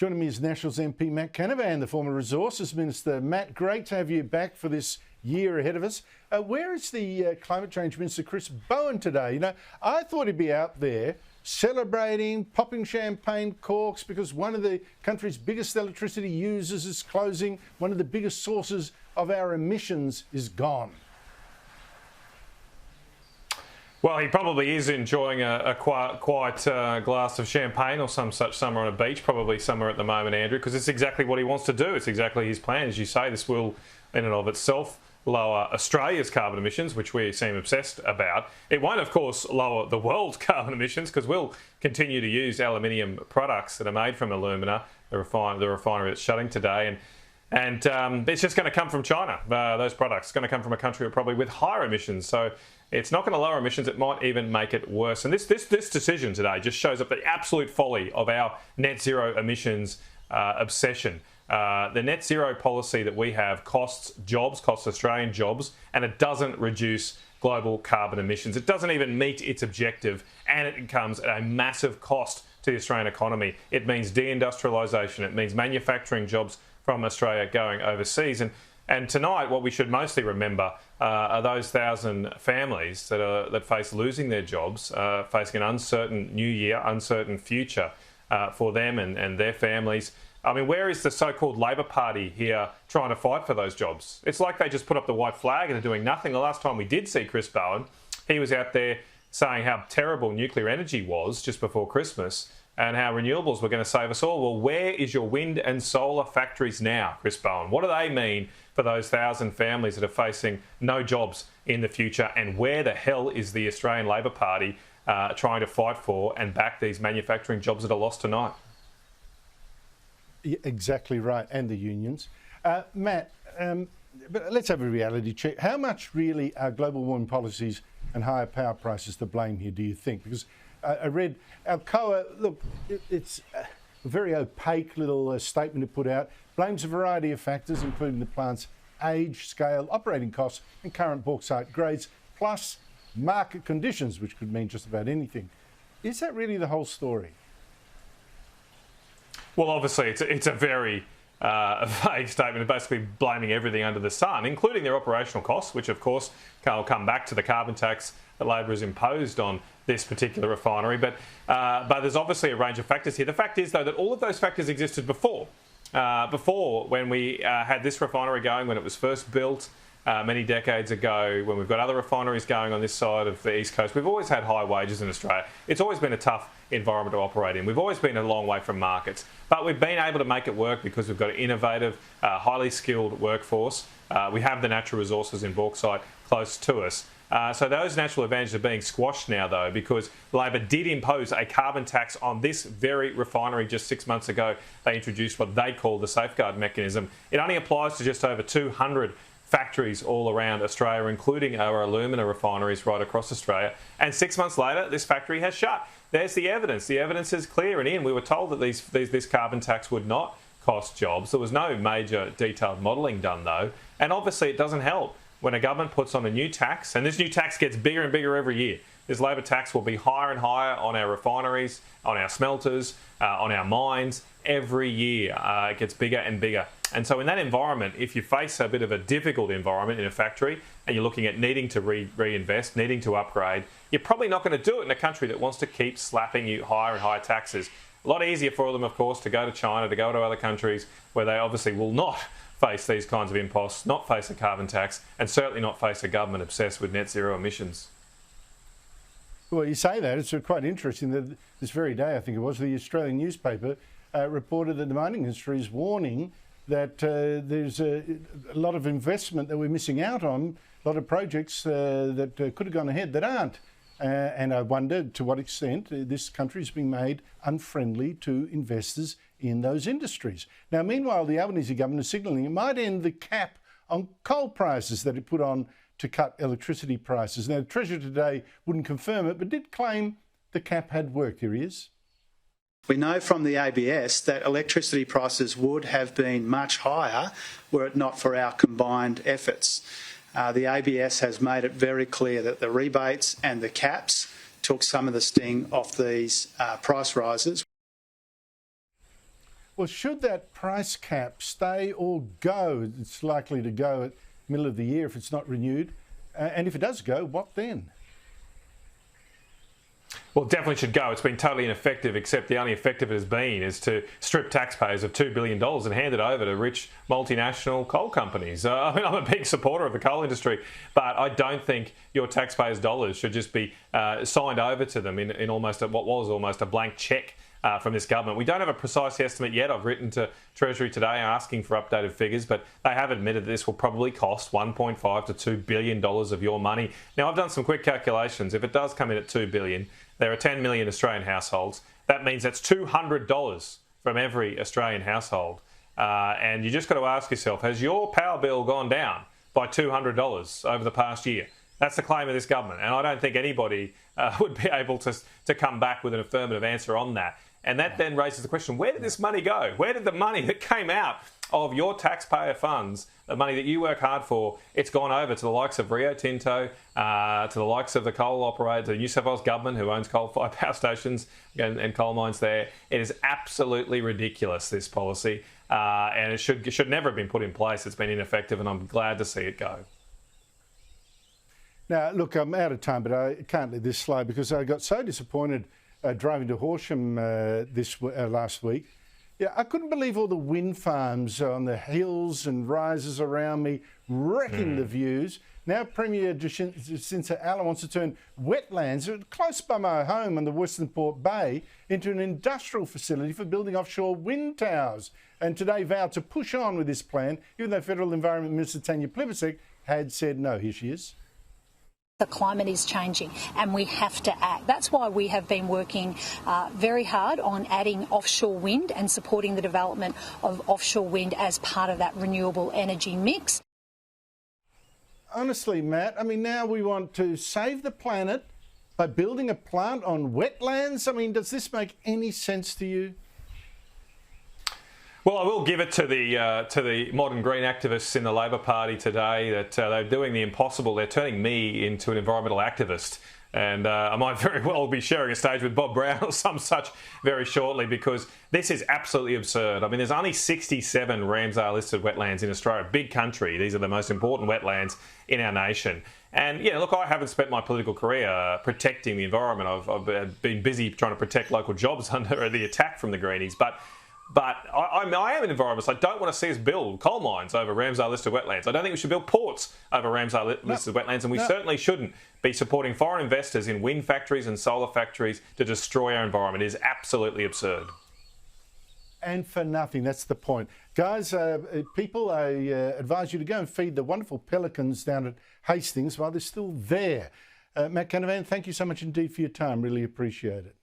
Joining me is Nationals MP Matt Canavan, the former Resources Minister. Matt, great to have you back for this year ahead of us. Where is the Climate Change Minister, Chris Bowen, today? You know, I thought he'd be out there celebrating, popping champagne corks because one of the country's biggest electricity users is closing. One of the biggest sources of our emissions is gone. Well, he probably is enjoying a quiet glass of champagne or some such somewhere on a beach, probably somewhere at the moment, Andrew, because it's exactly what he wants to do. It's exactly his plan. As you say, this will, in and of itself, lower Australia's carbon emissions, which we seem obsessed about. It won't, of course, lower the world's carbon emissions because we'll continue to use aluminium products that are made from alumina, the refinery that's shutting today. And it's just going to come from China, those products. It's going to come from a country probably with higher emissions. So it's not going to lower emissions. It might even make it worse. And this decision today just shows up the absolute folly of our net zero emissions obsession. The net zero policy that we have costs Australian jobs, and it doesn't reduce global carbon emissions. It doesn't even meet its objective, and it comes at a massive cost to the Australian economy. It means de-industrialisation. It means manufacturing jobs from Australia going overseas. And tonight, what we should mostly remember are those 1,000 families that face losing their jobs, facing an uncertain new year, uncertain future for them and their families. I mean, where is the so-called Labor Party here trying to fight for those jobs? It's like they just put up the white flag and are doing nothing. The last time we did see Chris Bowen, he was out there saying how terrible nuclear energy was just before Christmas and how renewables were going to save us all. Well, where is your wind and solar factories now, Chris Bowen? What do they mean for those 1,000 families that are facing no jobs in the future? And where the hell is the Australian Labor Party trying to fight for and back these manufacturing jobs that are lost tonight? Yeah, exactly right, and the unions. Matt, but let's have a reality check. How much really are global warming policies and higher power prices to blame here, do you think? Because I read Alcoa, look, it's a very opaque little statement it put out, blames a variety of factors, including the plant's age, scale, operating costs, and current bauxite grades, plus market conditions, which could mean just about anything. Is that really the whole story? Well, obviously, it's a very vague statement, basically blaming everything under the sun, including their operational costs, which, of course, will come back to the carbon tax that Labor has imposed on this particular refinery. But there's obviously a range of factors here. The fact is, though, that all of those factors existed before. Before, when we had this refinery going, when it was first built many decades ago, when we've got other refineries going on this side of the East Coast, we've always had high wages in Australia. It's always been a tough environment to operate in. We've always been a long way from markets, but we've been able to make it work because we've got an innovative, highly skilled workforce. We have the natural resources in bauxite close to us. So those natural advantages are being squashed now, though, because Labor did impose a carbon tax on this very refinery just 6 months ago. They introduced what they call the safeguard mechanism. It only applies to just over 200 factories all around Australia, including our alumina refineries right across Australia. And 6 months later, this factory has shut. There's the evidence. The evidence is clear. And Ian, we were told that this carbon tax would not cost jobs. There was no major detailed modelling done, though. And obviously, it doesn't help when a government puts on a new tax, and this new tax gets bigger and bigger every year. This Labor tax will be higher and higher on our refineries, on our smelters, on our mines. Every year it gets bigger and bigger. And so in that environment, if you face a bit of a difficult environment in a factory and you're looking at needing to reinvest, needing to upgrade, you're probably not going to do it in a country that wants to keep slapping you higher and higher taxes. A lot easier for them, of course, to go to China, to go to other countries where they obviously will not face these kinds of imposts, not face a carbon tax, and certainly not face a government obsessed with net zero emissions. Well, you say that. It's quite interesting that this very day, I think it was, the Australian newspaper reported that the mining industry is warning that there's a lot of investment that we're missing out on, a lot of projects that could have gone ahead that aren't. And I wonder to what extent this country is being made unfriendly to investors in those industries. Now, meanwhile, the Albanese government is signalling it might end the cap on coal prices that it put on to cut electricity prices. Now, the Treasurer today wouldn't confirm it, but did claim the cap had worked. Here he is. We know from the ABS that electricity prices would have been much higher were it not for our combined efforts. The ABS has made it very clear that the rebates and the caps took some of the sting off these price rises. Well, should that price cap stay or go? It's likely to go at middle of the year if it's not renewed. And if it does go, what then? Well, it definitely should go. It's been totally ineffective, except the only effective it has been is to strip taxpayers of $2 billion and hand it over to rich multinational coal companies. I mean, I'm a big supporter of the coal industry, but I don't think your taxpayers' dollars should just be signed over to them in almost what was almost a blank cheque from this government. We don't have a precise estimate yet. I've written to Treasury today asking for updated figures, but they have admitted this will probably cost $1.5 to $2 billion of your money. Now, I've done some quick calculations. If it does come in at $2 billion, there are 10 million Australian households. That means that's $200 from every Australian household. And you just got to ask yourself, has your power bill gone down by $200 over the past year? That's the claim of this government. And I don't think anybody would be able to come back with an affirmative answer on that. And that then raises the question, where did this money go? Where did the money that came out of your taxpayer funds, the money that you work hard for, it's gone over to the likes of Rio Tinto, to the likes of the coal operator, the New South Wales government who owns coal-fired power stations and coal mines there. It is absolutely ridiculous, this policy, and it should never have been put in place. It's been ineffective, and I'm glad to see it go. Now, look, I'm out of time, but I can't let this slide because I got so disappointed driving to Horsham last week. Yeah, I couldn't believe all the wind farms on the hills and rises around me, wrecking the views. Now Premier Jacinta Allen wants to turn wetlands close by my home on the Western Port Bay into an industrial facility for building offshore wind towers. And today vowed to push on with this plan, even though Federal Environment Minister Tanya Plibersek had said no. Here she is. The climate is changing and we have to act. That's why we have been working very hard on adding offshore wind and supporting the development of offshore wind as part of that renewable energy mix. Honestly, Matt, I mean, now we want to save the planet by building a plant on wetlands. I mean, does this make any sense to you? Well, I will give it to the modern green activists in the Labor Party today that they're doing the impossible. They're turning me into an environmental activist. And I might very well be sharing a stage with Bob Brown or some such very shortly, because this is absolutely absurd. I mean, there's only 67 Ramsar-listed wetlands in Australia, big country. These are the most important wetlands in our nation. And, yeah, look, I haven't spent my political career protecting the environment. I've been busy trying to protect local jobs under the attack from the Greenies. But I am an environmentalist. I don't want to see us build coal mines over Ramsar-listed wetlands. I don't think we should build ports over Ramsar-listed wetlands, and we certainly shouldn't be supporting foreign investors in wind factories and solar factories to destroy our environment. It is absolutely absurd. And for nothing, that's the point. Guys, people, I advise you to go and feed the wonderful pelicans down at Hastings while they're still there. Matt Canavan, thank you so much indeed for your time. Really appreciate it.